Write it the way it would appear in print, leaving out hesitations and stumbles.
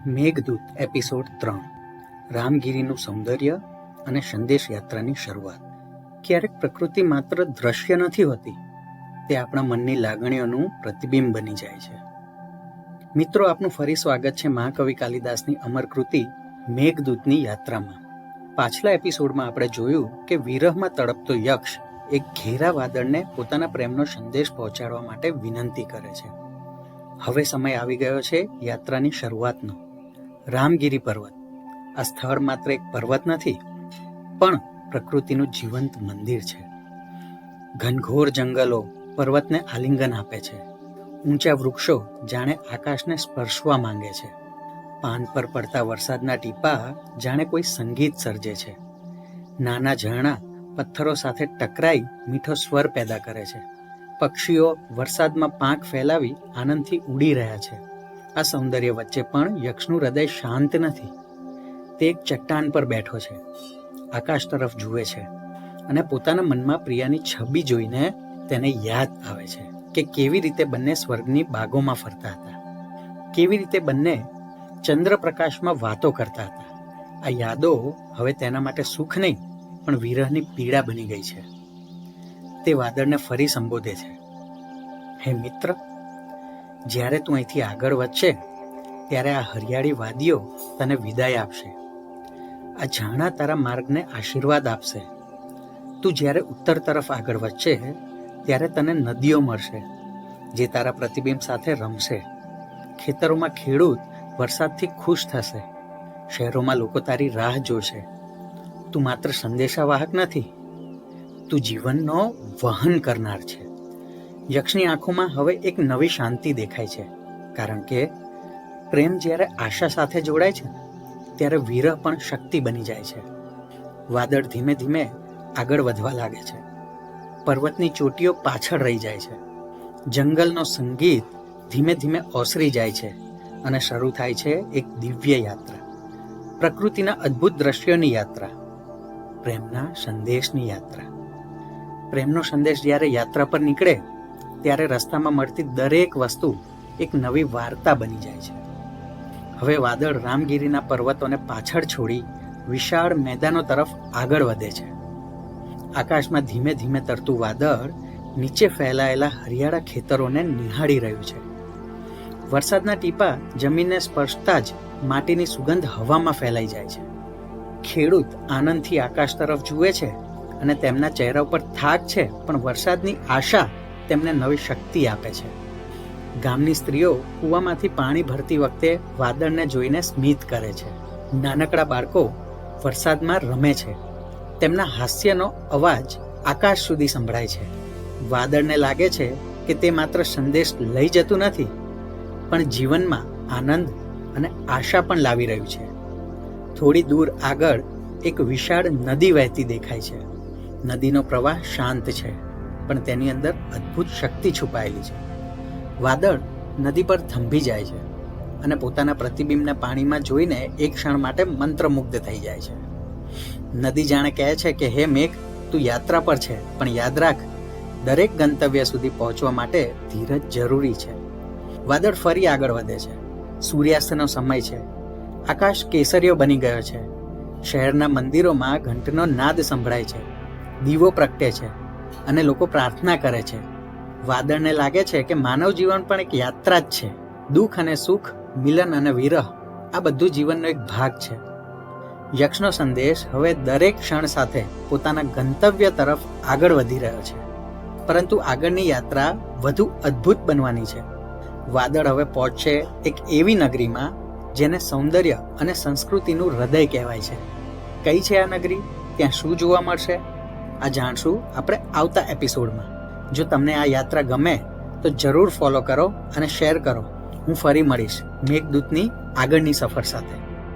Meghdoot episode 3 રામગીરીનું સૌંદર્ય અને સંદેશ યાત્રાની શરૂઆત. ક્યારેક પ્રકૃતિ માત્ર દ્રશ્ય નથી હોતી, તે આપણા મનની લાગણીઓનું પ્રતિબિંબ બની જાય છે. મિત્રો, આપનું ફરી સ્વાગત છે મહાકવિ કાલિદાસની અમર કૃતિ મેઘદૂતની યાત્રામાં. પાછલા એપિસોડમાં આપણે જોયું કે વિરહમાં તડપતો યક્ષ એક ઘેરા વાદળને પોતાના પ્રેમનો સંદેશ પહોંચાડવા માટે વિનંતી કરે છે. હવે સમય આવી ગયો છે યાત્રાની શરૂઆતનો. રામગીરી પર્વત. આ સ્થળ માત્ર એક પર્વત નથી, પણ પ્રકૃતિનું જીવંત મંદિર છે. ઘનઘોર જંગલો પર્વતને આલિંગન આપે છે. ઊંચા વૃક્ષો જાણે આકાશને સ્પર્શવા માંગે છે. પાન પર પડતા વરસાદના ટીપા જાણે કોઈ સંગીત સર્જે છે. નાના ઝરણા પથ્થરો સાથે ટકરાઈ મીઠો સ્વર પેદા કરે છે. પક્ષીઓ વરસાદમાં પાંખ ફેલાવી આનંદથી ઉડી રહ્યા છે. આ સૌંદર્ય વચ્ચે પણ યક્ષનું હૃદય શાંત નથી. તે એક ચટ્ટાન પર બેઠો છે, આકાશ તરફ જુએ છે અને પોતાના મનમાં પ્રિયાની છબી જોઈને તેને યાદ આવે છે કે કેવી રીતે બંને સ્વર્ગની બાગોમાં ફરતા હતા, કેવી રીતે બંને ચંદ્રપ્રકાશમાં વાતો કરતા હતા. આ યાદો હવે તેના માટે સુખ નહીં, પણ વિરહની પીડા બની ગઈ છે. તે વાદળને ફરી સંબોધે છે, હે મિત્ર, જ્યારે તું અહીંથી આગળ વધશે ત્યારે આ હરિયાળી વાદીઓ તને વિદાય આપશે. આ ઝરણા તારા માર્ગને આશીર્વાદ આપશે. તું જ્યારે ઉત્તર તરફ આગળ વધશે ત્યારે તને નદીઓ મળશે જે તારા પ્રતિબિંબ સાથે રમશે. ખેતરોમાં ખેડૂત વરસાદથી ખુશ થશે. શહેરોમાં લોકો તારી રાહ જોશે. તું માત્ર સંદેશાવાહક નથી, તું જીવનનો વહન કરનાર છે. યક્ષની આંખોમાં હવે એક નવી શાંતિ દેખાય છે, કારણ કે પ્રેમ જ્યારે આશા સાથે જોડાય છે ત્યારે વિરહ પણ શક્તિ બની જાય છે. વાદળ ધીમે ધીમે આગળ વધવા લાગે છે. પર્વતની ચોટીઓ પાછળ રહી જાય છે. જંગલનો સંગીત ધીમે ધીમે ઓસરી જાય છે અને શરૂ થાય છે એક દિવ્ય યાત્રા. પ્રકૃતિના અદ્ભુત દ્રશ્યોની યાત્રા, પ્રેમના સંદેશની યાત્રા. પ્રેમનો સંદેશ જ્યારે યાત્રા પર નીકળે ત્યારે રસ્તામાં મળતી દરેક વસ્તુ એક નવી વાર્તા બની જાય છે. હવે વાદળ રામગીરીના પર્વતોને પાછળ છોડી વિશાળ મેદાનો તરફ આગળ વધે છે. આકાશમાં ધીમે ધીમે તરતું વાદળ નીચે ફેલાયેલા હરિયાળા ખેતરોને નિહાળી રહ્યું છે. વરસાદના ટીપા જમીનને સ્પર્શતા જ માટીની સુગંધ હવામાં ફેલાઈ જાય છે. ખેડૂત આનંદથી આકાશ તરફ જુએ છે અને તેમના ચહેરા ઉપર થાક છે, પણ વરસાદની આશા તેમને નવી શક્તિ આપે છે. ગામની સ્ત્રીઓ કૂવામાંથી પાણી ભરતી વખતે વાદળને જોઈને સ્મિત કરે છે. નાનકડા બાળકો વરસાદમાં રમે છે. તેમના હાસ્યનો અવાજ આકાશ સુધી સંભળાય છે. વાદળને લાગે છે કે તે માત્ર સંદેશ લઈ જતું નથી, પણ જીવનમાં આનંદ અને આશા પણ લાવી રહ્યું છે. થોડી દૂર આગળ એક વિશાળ નદી વહેતી દેખાય છે. નદીનો પ્રવાહ શાંત છે, પણ તેની અંદર અદ્ભુત શક્તિ છુપાયેલી છે. વાદળ નદી પર થંભી જાય છે અને પોતાના પ્રતિબિંબને પાણીમાં જોઈને એક ક્ષણ માટે મંત્રમુગ્ધ થઈ જાય છે. નદી જાણે કહે છે કે હે મેઘ, તું યાત્રા પર છે, પણ યાદ રાખ, દરેક ગંતવ્ય સુધી પહોંચવા માટે ધીરજ જરૂરી છે. વાદળ ફરી આગળ વધે છે. સૂર્યાસ્તનો સમય છે. આકાશ કેસરીયો બની ગયો છે. શહેરના મંદિરોમાં ઘંટનો નાદ સંભળાય છે. દીવો પ્રગટે છે અને લોકો પ્રાર્થના કરે છે. વાદળને લાગે છે કે માનવ જીવન પણ એક યાત્રા જ છે. દુઃખ અને સુખ, મિલન અને વિરહ, આ બધું જીવનનો એક ભાગ છે. યક્ષનો સંદેશ હવે દરેક ક્ષણ સાથે પોતાના ગંતવ્ય તરફ આગળ વધી રહ્યો છે, પરંતુ આગળની યાત્રા વધુ અદ્ભુત બનવાની છે. વાદળ હવે પહોંચશે એક એવી નગરીમાં જેને સૌંદર્ય અને સંસ્કૃતિનું હૃદય કહેવાય છે. કઈ છે આ નગરી? ત્યાં શું જોવા મળશે? આ જાણશું આપણે આવતા એપિસોડમાં. જો તમને આ યાત્રા ગમે તો જરૂર ફોલો કરો અને શેર કરો. હું ફરી મળીશ મેઘદૂતની આગળની સફર સાથે.